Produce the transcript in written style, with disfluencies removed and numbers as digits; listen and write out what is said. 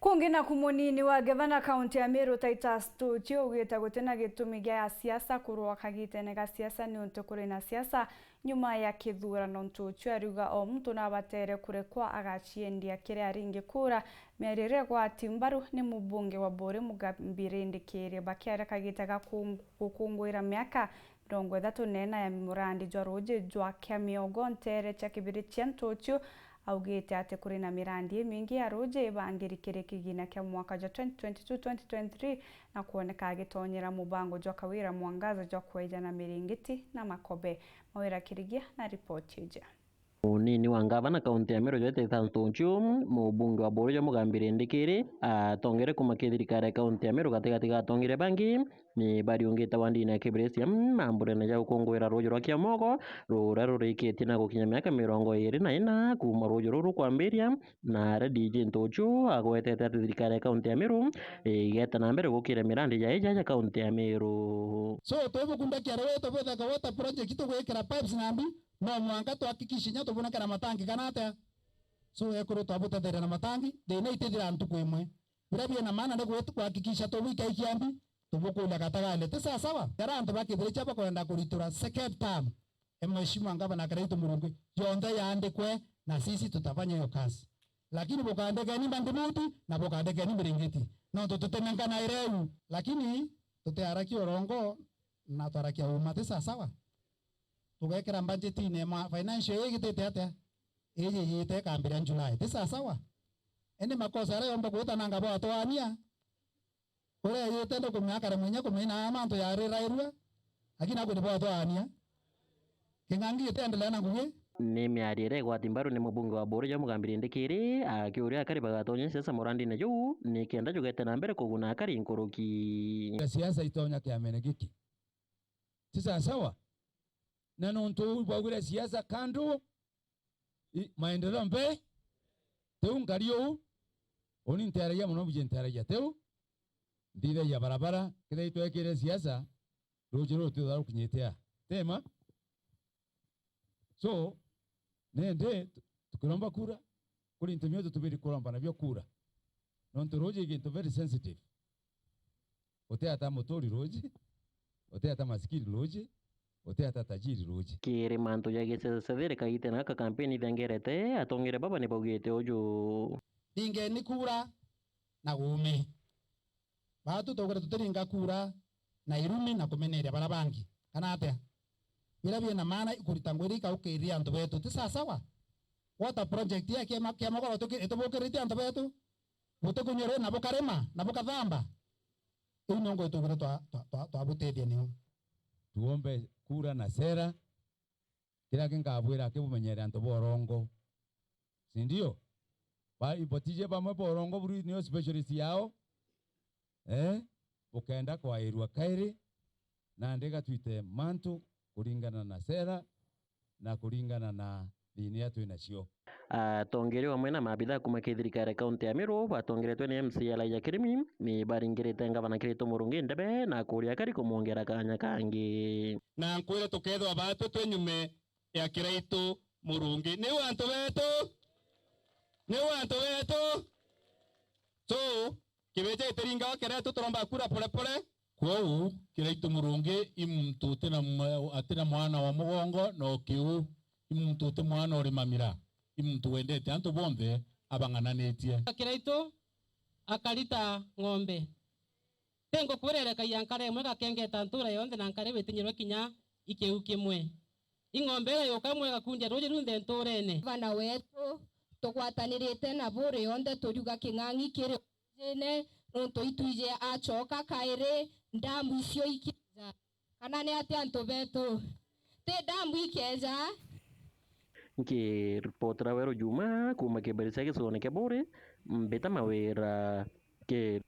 Kungi na kumunini wa gavana kaunti ya Meru Titus Tuchi ugite gutena gitumi gia siasa kurwa kagitene ga siasa ni untu kuri na siasa nyuma ya kithurano. Tuchi aruga o mtu na batere kurekwa agaciendia kire aringi kura merire gwa timbaru ni mubunge wa Bore Mugambire Ndikiri bakiara kagite ga gukungwira miaka 34 ya murandi jwa roje jwa kya miogo ntere cha kibiri Tuchi augite ate kuri na mirandi mingi ya roje bangirikire kigina kya mwaka ja 2022-2023 na kuoneka agitonyera mubango jwa kawira mwangaza jwa kweja na miringiti na makobe. Mawira Kirigia na ripoti ije. Munini wa gavana kaunti ya Meru Titus Tuchi mubunge wa Bore Mugambire Ndikiri atongere kumakithirikari kaunti ya Meru gatigati gatongire bangi ni bariungite wandini ya Kibirisia mamburene ja gukungwira ruju rwa Kiamogo rura rurikitie na gukinya miaka 24 kuma ruju ruru kwambiria na DJ Tuchi agwetete ati thirikari ya kaunti ya Meru igeta na mbere gukira mirandi ja ija kaunti ya Meru. So twebukunda kiarewe tobethaga water project tugwikira pipes nambi no mwanga twakikishinya tubonekana matangi kanata so ekuru twabutethere na matangi thina itithira ntuku imwe birabie na maana ni gwakikisha tubika ikiambi tubukunda katagale tisa sawa yara antu bakithire chapa kwenda kuritura second term mheshimiwa gavana Karaito Murungi yonde yaandikwe na sisi tutafanya hiyo kazi, lakini bukaandika ni bandimuti na bukaandika ni miringiti no tutemenkana ireu, lakini tutearaki orongo na twarakia uma tisa sawa tugekera budget ine ma financial yigitete atia eye yite kambira July tisa sawa ende makosa ara yomba gweta nanga bo atwania ore yite ndo kumyaka mwenye kumina amanto ya rirairwa lakini agwe bo atwania kingangi itendele na nguye ni miarire gwa timbaru ni mubunge wa Bore Mugambire Ndikiri akiuria akari bagatonya siasa murandi na juu ni kenda jugete na mbere kuguna akari nkuruki siasa itonya kiamene giki tisa sawa na nonto bagura siasa kando maendeleo mbe teu ngario oni ntara ya muno buje ntara ya teu ndire ya barabara kile itwekere siasa rojero tudaru kunyetea tema so nende tukulomba kura kuri ntemyoto tubiri kulomba nabyo kura nonto roje ginto very sensitive ote ata motori roje ote ata maskini roje ote ata tajiri roje kiri manto ya gese severe kaite na ka kampeni dengerete atongere baba ne bogete ojo dinge ni kura na gume batu togere tutinga kura na irumi na kumenera barabangi kana atia birabie na maanaikuritangwiri ka ukiria antu betu tisa sawa water project ya kia mogoro tukirite antu betu butukunyere na bukarema na bukathamba inongo tugere twabutedia niyo tuombe kura na sera kila kingabwira kibumenyere antu borongo si ndio ba ibotije bamwe borongo buri niyo specialist yao ukaenda kwa irwa kairi na ndega twite mantu kulingana na sera na kulingana na dini yetu inacio tongere wa mwena mabitha kumakithirikari kaunti ya Meru batongeretwe ni MC Elijah Kirimi ni baringirite gavana Karaito Murungi ndebe na kuria kari kumwongera kanya kangi na nkwire tukethwa abatu twenyume ya Karaito Murungi ni wantu wetu so kibeje itiringa Karaito turomba kura pole pole kwau Karaito Murungi imuntu atina mwana wa mugongo no kiu imuntu te mwana ori mamira imuntu wendete antu bombe abangananitie Karaito akarita ng'ombe tengo kurere kayankare mwe gakengeta ntura yonde na nkare betinyirwe kinya ikeu kimwe ing'ombe yo kamwe gakundia roje runde nturene bana wetu tugwatanirite na Bore yonde turuga king'ang'i kire jene nonto ituje achoka kaire ndamu icio ikiza kana ni ati antu betu te ndamu ikeja nke reporter Wero Juma kuma ke Berisage sone ke Bore mbeta mawera ke